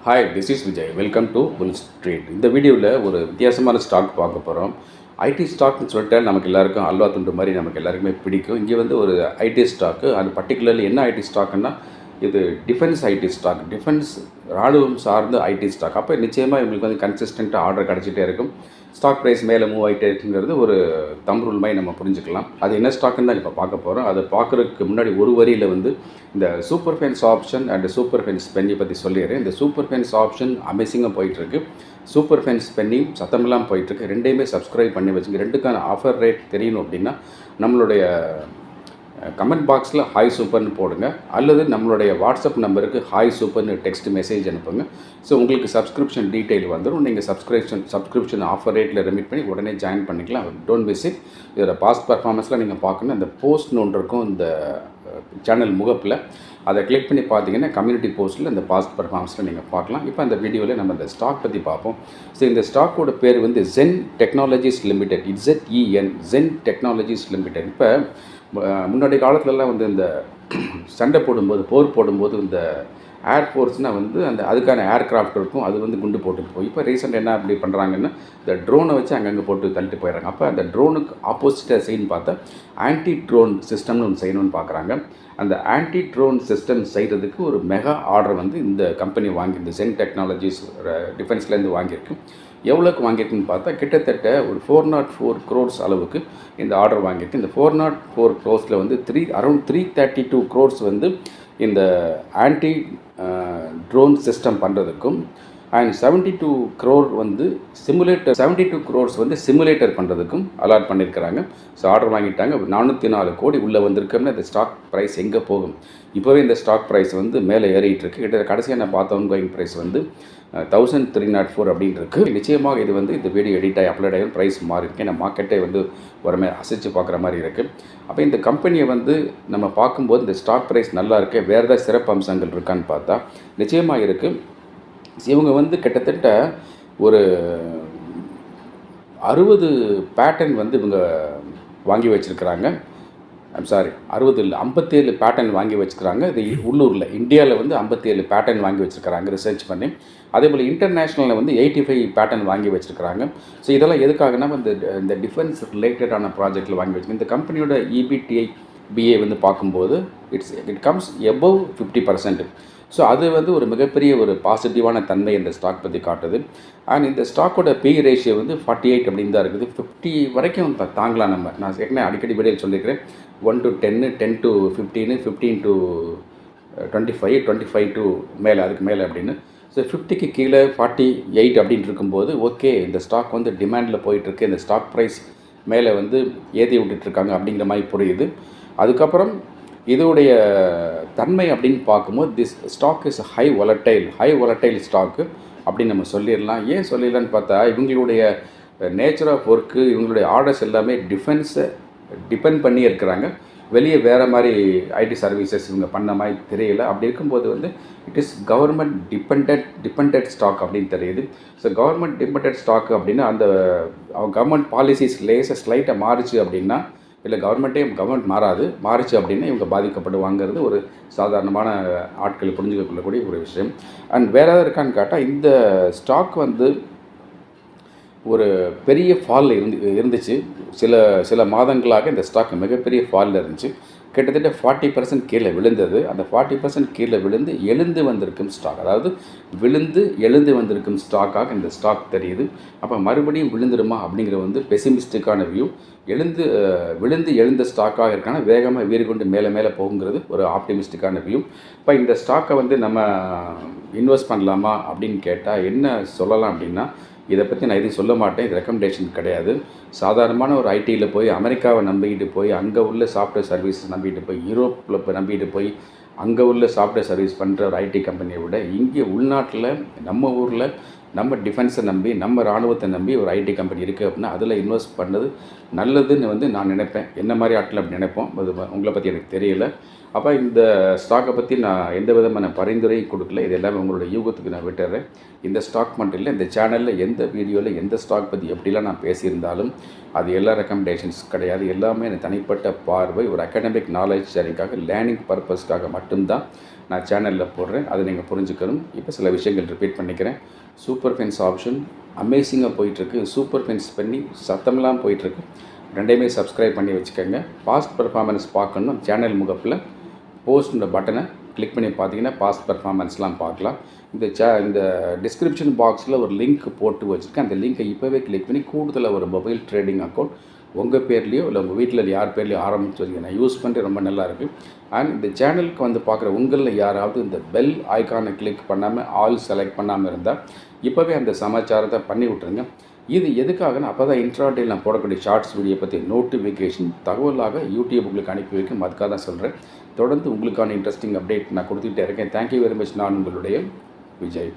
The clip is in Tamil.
Hi, this is Vijay. Welcome to Bull Street. இந்த வீடியோவில் ஒரு வித்தியாசமான ஸ்டாக் பார்க்க போகிறோம். ஐடி ஸ்டாக்னு சொல்லிட்டு நமக்கு எல்லாருக்கும் அல்வா துண்டு மாதிரி நமக்கு எல்லாருக்குமே பிடிக்கும். இங்கே வந்து ஒரு ஐடி ஸ்டாக்கு, அது பர்டிகுலர்லி என்ன ஐடி ஸ்டாக்குன்னா இது டிஃபென்ஸ் ஐடி ஸ்டாக், டிஃபென்ஸ் ராணுவம் சார்ந்த ஐடி ஸ்டாக். அப்போ நிச்சயமாக இவங்களுக்கு வந்து கன்சிஸ்டண்ட்டாக ஆர்டர் கிடச்சிட்டே இருக்கும். ஸ்டாக் ப்ரைஸ் மேலே மூவ் ஆகிட்டே இருக்குங்கிறது ஒரு தம் ரூல் மாதிரி நம்ம புரிஞ்சுக்கலாம். அது என்ன ஸ்டாக்குன்னு தான் இப்போ பார்க்க போகிறோம். அதை பார்க்குறதுக்கு முன்னாடி ஒரு வரியில் வந்து இந்த super fence option and super fence penny பற்றி சொல்லிடுறேன். இந்த சூப்பர் ஃபென்ஸ் ஆப்ஷன் அமேசிங்காக போயிட்டுருக்கு. சூப்பர் ஃபென்ஸ் பென்னி சத்தமெல்லாம் போயிட்டுருக்கு. ரெண்டையுமே சப்ஸ்கிரைப் பண்ணி வச்சுங்க. ரெண்டுக்கான ஆஃபர் ரேட் தெரியணும் அப்படின்னா நம்மளுடைய கமெண்ட் பாக்ஸில் ஹாய் சூப்பர்னு போடுங்க, அல்லது நம்மளுடைய வாட்ஸ்அப் நம்பருக்கு ஹாய் சூப்பர்னு டெக்ஸ்ட் மெசேஜ் அனுப்புங்க. ஸோ உங்களுக்கு சப்ஸ்கிரிப்ஷன் டீட்டெயில் வந்துடும். நீங்கள் சப்ஸ்கிரிப்ஷன் ஆஃபர் ரேட்டில் ரெமிட் பண்ணி உடனே ஜாயின் பண்ணிக்கலாம். Don't miss it. இதோட பாஸ்ட் பர்ஃபார்மன்ஸ்லாம் நீங்கள் பார்க்கணும். இந்த போஸ்ட்னு ஒன்று இருக்கும் இந்த சேனல் முகப்பில், அதை கிளிக் பண்ணி பார்த்தீங்கன்னா கம்யூனிட்டி போஸ்ட்டில் இந்த பாஸ்ட் பர்ஃபார்மன்ஸில் நீங்கள் பார்க்கலாம். இப்போ அந்த வீடியோவில் நம்ம இந்த ஸ்டாக் பற்றி பார்ப்போம். ஸோ இந்த ஸ்டாக்கோட பேர் வந்து Zen Technologies Limited, ZEN, Zen Technologies Limited. இப்போ முன்னாடி காலத்துலலாம் வந்து இந்த சண்டை போடும்போது, போர் போடும்போது இந்த ஏர்ஃபோர்ஸ்னால் வந்து அதுக்கான ஏர்க்ராஃப்ட் இருக்கும், அது வந்து குண்டு போட்டுட்டு போய் இப்போ ரீசெண்ட் என்ன அப்படி பண்ணுறாங்கன்னா இந்த ட்ரோனை வச்சு அங்கங்கே போட்டு தள்ளிட்டு போயிடுறாங்க. அப்போ அந்த ட்ரோனுக்கு ஆப்போசிட்டாக செய்யணும்னு பார்த்தா ஆன்டி ட்ரோன் சிஸ்டம்னு ஒன்று செய்யணும்னு பார்க்குறாங்க. அந்த ஆன்டி ட்ரோன் சிஸ்டம் செய்கிறதுக்கு ஒரு மெகா ஆர்டர் வந்து இந்த கம்பெனி வாங்கியிருந்து ஜென் டெக்னாலஜிஸ் டிஃபென்ஸ்லேருந்து வாங்கியிருக்கு. எவ்வளோக்கு வாங்கியிருக்குன்னு பார்த்தா கிட்டத்தட்ட ஒரு 404 crores அளவுக்கு இந்த ஆர்டர் வாங்கியிருக்கு. இந்த 404 crores வந்து அரௌண்ட் 332 crores வந்து இந்த ஆன்டி ட்ரோன் சிஸ்டம் பண்ணுறதுக்கும் அண்ட் 72 crore வந்து 72 crores வந்து சிமுலேட்டர் பண்ணுறதுக்கும் அலாட் பண்ணியிருக்கிறாங்க. ஸோ ஆர்டர் வாங்கிட்டாங்க. 404 கோடி உள்ளே வந்திருக்கோம்னா இந்த ஸ்டாக் ப்ரைஸ் எங்கே போகும்? இப்போவே இந்த ஸ்டாக் ப்ரைஸ் வந்து மேலே ஏறிட்டு இருக்குது. கிட்ட கடைசியாக நான் பார்த்த கோயிங் ப்ரைஸ் வந்து 1304 அப்படின்னு இருக்குது. நிச்சயமாக இது வந்து இந்த வீடியோ எடிட் ஆகி அப்லோட் ஆகி ப்ரைஸ் மாறி இருக்கு. ஏன்னா மார்க்கெட்டே வந்து ஒரு மாதிரி அசைச்சு பார்க்குற மாதிரி இருக்குது. அப்போ இந்த கம்பெனியை வந்து நம்ம பார்க்கும்போது இந்த ஸ்டாக் ப்ரைஸ் நல்லா இருக்குது, வேறு ஏதாவது சிறப்பு அம்சங்கள் இருக்கான்னு பார்த்தா நிச்சயமாக இருக்குது. இவங்க வந்து கிட்டத்தட்ட ஒரு 60 பேட்டன் வந்து இவங்க வாங்கி வச்சுருக்கிறாங்க. 60 இல்லை, 57 பேட்டன் வாங்கி வச்சுக்கிறாங்க. இது உள்ளூரில் இந்தியாவில் வந்து 57 பேட்டன் வாங்கி வச்சுருக்கிறாங்க ரிசர்ச் பண்ணி. அதே போல் இன்டர்நேஷ்னலில் வந்து 85 பேட்டன் வாங்கி வச்சுருக்கிறாங்க. ஸோ இதெல்லாம் எதுக்காகனா இந்த டிஃபென்ஸ் ரிலேட்டடான ப்ராஜெக்டில் வாங்கி வச்சுருக்காங்க. இந்த கம்பெனியோட EBITDA வந்து பார்க்கும்போது இட் கம்ஸ் எபவ் 50%. ஸோ அது வந்து ஒரு மிகப்பெரிய ஒரு பாசிட்டிவான தன்மை இந்த ஸ்டாக் பற்றி காட்டுது. அண்ட் இந்த ஸ்டாக்கோட PE ரேஷியோ வந்து 48 அப்படின்னு தான் இருக்குது. 50 வரைக்கும் தாங்கலாம். நான் ஏற்கனவே அடிக்கடி வீடியோ சொல்லியிருக்கிறேன். 1 to 10, 10 to 15, 15 to 25, 25 to மேலே, அதுக்கு மேலே அப்படின்னு. ஸோ 50க்கு கீழே 48 அப்படின்னு இருக்கும்போது ஓகே, இந்த ஸ்டாக் வந்து டிமாண்டில் போயிட்டுருக்கு, இந்த ஸ்டாக் ப்ரைஸ் மேலே வந்து ஏற்றி விட்டுட்ருக்காங்க அப்படிங்கிற மாதிரி புரியுது. அதுக்கப்புறம் இதோடைய தன்மை அப்படின்னு பார்க்கும்போது this stock is high volatile stock அப்படின்னு நம்ம சொல்லிடலாம். ஏன் சொல்லிடலான்னு பார்த்தா இவங்களுடைய நேச்சர் ஆஃப் ஒர்க்கு, இவங்களுடைய ஆர்டர்ஸ் எல்லாமே டிஃபென்ஸை டிபெண்ட் பண்ணி இருக்கிறாங்க. வெளியே வேறு மாதிரி ஐடி சர்வீசஸ் இவங்க பண்ண மாதிரி தெரியல. அப்படி இருக்கும்போது வந்து it is government depended stock அப்படின்னு தெரியுது. ஸோ கவர்மெண்ட் டிபெண்டட் ஸ்டாக் அப்படின்னா அந்த கவர்மெண்ட் பாலிசிஸ் ஸ்லைட்டாக மாறிச்சு அப்படின்னா, இல்லை கவர்மெண்ட் மாறிச்சு அப்படின்னா இவங்க பாதிக்கப்படுவாங்கிறது ஒரு சாதாரணமான ஆட்கள் புரிஞ்சுக்கொள்ளக்கூடிய ஒரு விஷயம். அண்ட் வேறு ஏதாவது இருக்கான்னு கேட்டால் இந்த ஸ்டாக் வந்து ஒரு பெரிய ஃபாலில் இருந்துச்சு. சில மாதங்களாக இந்த ஸ்டாக் மிகப்பெரிய ஃபாலில் இருந்துச்சு. கிட்டத்தட்ட 40% கீழே விழுந்தது. அந்த 40% கீழே விழுந்து எழுந்து வந்திருக்கும் ஸ்டாக், அதாவது விழுந்து எழுந்து வந்திருக்கும் ஸ்டாக்காக இந்த ஸ்டாக் தெரியுது. அப்போ மறுபடியும் விழுந்துருமா அப்படிங்கிற வந்து பெசிமிஸ்டிக்கான வியூ. விழுந்து எழுந்த ஸ்டாக்காக இருக்கான வேகமாக வீறு கொண்டு மேலே போகுங்கிறது ஒரு ஆப்டிமிஸ்டிக்கான வியூ. இப்போ இந்த ஸ்டாக்கை வந்து நம்ம இன்வெஸ்ட் பண்ணலாமா அப்படின்னு கேட்டால் என்ன சொல்லலாம் அப்படின்னா, இதை பற்றி நான் எதுவும் சொல்ல மாட்டேன். இது ரெக்கமெண்டேஷன் கிடையாது. சாதாரணமான ஒரு ஐடியில் போய் அமெரிக்காவை நம்பிக்கிட்டு போய் அங்கே உள்ள சாஃப்ட்வேர் சர்வீஸ் நம்பிக்கிட்டு போய் யூரோப்பில் நம்பிக்கிட்டு போய் அங்கே உள்ள சாஃப்ட்வேர் சர்வீஸ் பண்ணுற ஒரு ஐடி கம்பெனியை விட இங்கே உள்நாட்டில் நம்ம ஊரில் நம்ம டிஃபென்ஸை நம்பி நம்ம இராணுவத்தை நம்பி ஒரு ஐடி கம்பெனி இருக்குது அப்படின்னா அதில் இன்வெஸ்ட் பண்ணது நல்லதுன்னு வந்து நான் நினைப்பேன். என்ன மாதிரி ஆட்கள் அப்படி நினைப்போம். அது உங்களை பற்றி எனக்கு தெரியல. அப்போ இந்த ஸ்டாக்கை பற்றி நான் எந்த விதமான பரிந்துரையும் கொடுக்கல. இது எல்லாமே உங்களோட யூகத்துக்கு நான் விட்டுறேன். இந்த ஸ்டாக் மட்டும் இல்லை, இந்த சேனலில் எந்த வீடியோவில் எந்த ஸ்டாக் பற்றி எப்படிலாம் நான் பேசியிருந்தாலும் அது எல்லா ரெக்கமெண்டேஷன்ஸ் கிடையாது. எல்லாமே எனக்கு தனிப்பட்ட பார்வை, ஒரு அகாடமிக் நாலேஜ் ஷேரிங்காக, லேர்னிங் பர்பஸ்க்காக மட்டும்தான் நான் சேனலில் போடுறேன். அதை நீங்கள் புரிஞ்சுக்கணும். இப்போ சில விஷயங்கள் ரிப்பீட் பண்ணிக்கிறேன். சூப்பர் ஃபென்ஸ் ஆப்ஷன் அமேசிங்காக போயிட்டுருக்கு. சூப்பர் ஃபென்ஸ் பண்ணி சத்தம்லாம் போயிட்டுருக்கு. ரெண்டையுமே சப்ஸ்கிரைப் பண்ணி வச்சுக்கோங்க. பாஸ்ட் பர்ஃபார்மன்ஸ் பார்க்கணும். சேனல் முகப்பில் போஸ்ட்ன்ற பட்டனை கிளிக் பண்ணி பார்த்தீங்கன்னா பாஸ்ட் பர்ஃபார்மன்ஸ்லாம் பார்க்கலாம். இந்த டிஸ்கிரிப்ஷன் பாக்ஸில் ஒரு லிங்க் போட்டு வச்சுருக்கேன். அந்த லிங்க்கை இப்போவே கிளிக் பண்ணி கூடுதலாக ஒரு மொபைல் ட்ரேடிங் அக்கௌண்ட் உங்கள் பேர்லேயோ இல்லை உங்கள் வீட்டில் யார் பேர்லையோ ஆரம்பிச்சு வச்சுக்க. நான் யூஸ் பண்ணிட்டு ரொம்ப நல்லாயிருக்கு. அண்ட் இந்த சேனலுக்கு வந்து பார்க்குற உங்களில் யாராவது இந்த பெல் ஐக்கானை கிளிக் பண்ணாமல் ஆல் செலக்ட் பண்ணாமல் இருந்தால் இப்போவே அந்த சமாச்சாரத்தை பண்ணி விட்ருங்க. இது எதுக்காகனா அப்போ தான் இன்ட்ராடேயில் நான் போடக்கூடிய ஷார்ட்ஸ் வீடியோ பற்றி நோட்டிஃபிகேஷன் தகவலாக யூடியூப் உங்களுக்கு அனுப்பி வைக்கும். அதுக்காக தான் சொல்கிறேன். தொடர்ந்து உங்களுக்கான இன்ட்ரெஸ்டிங் அப்டேட் நான் கொடுத்துக்கிட்டே இருக்கேன். Thank you very much. நான் உங்களுடைய விஜய்.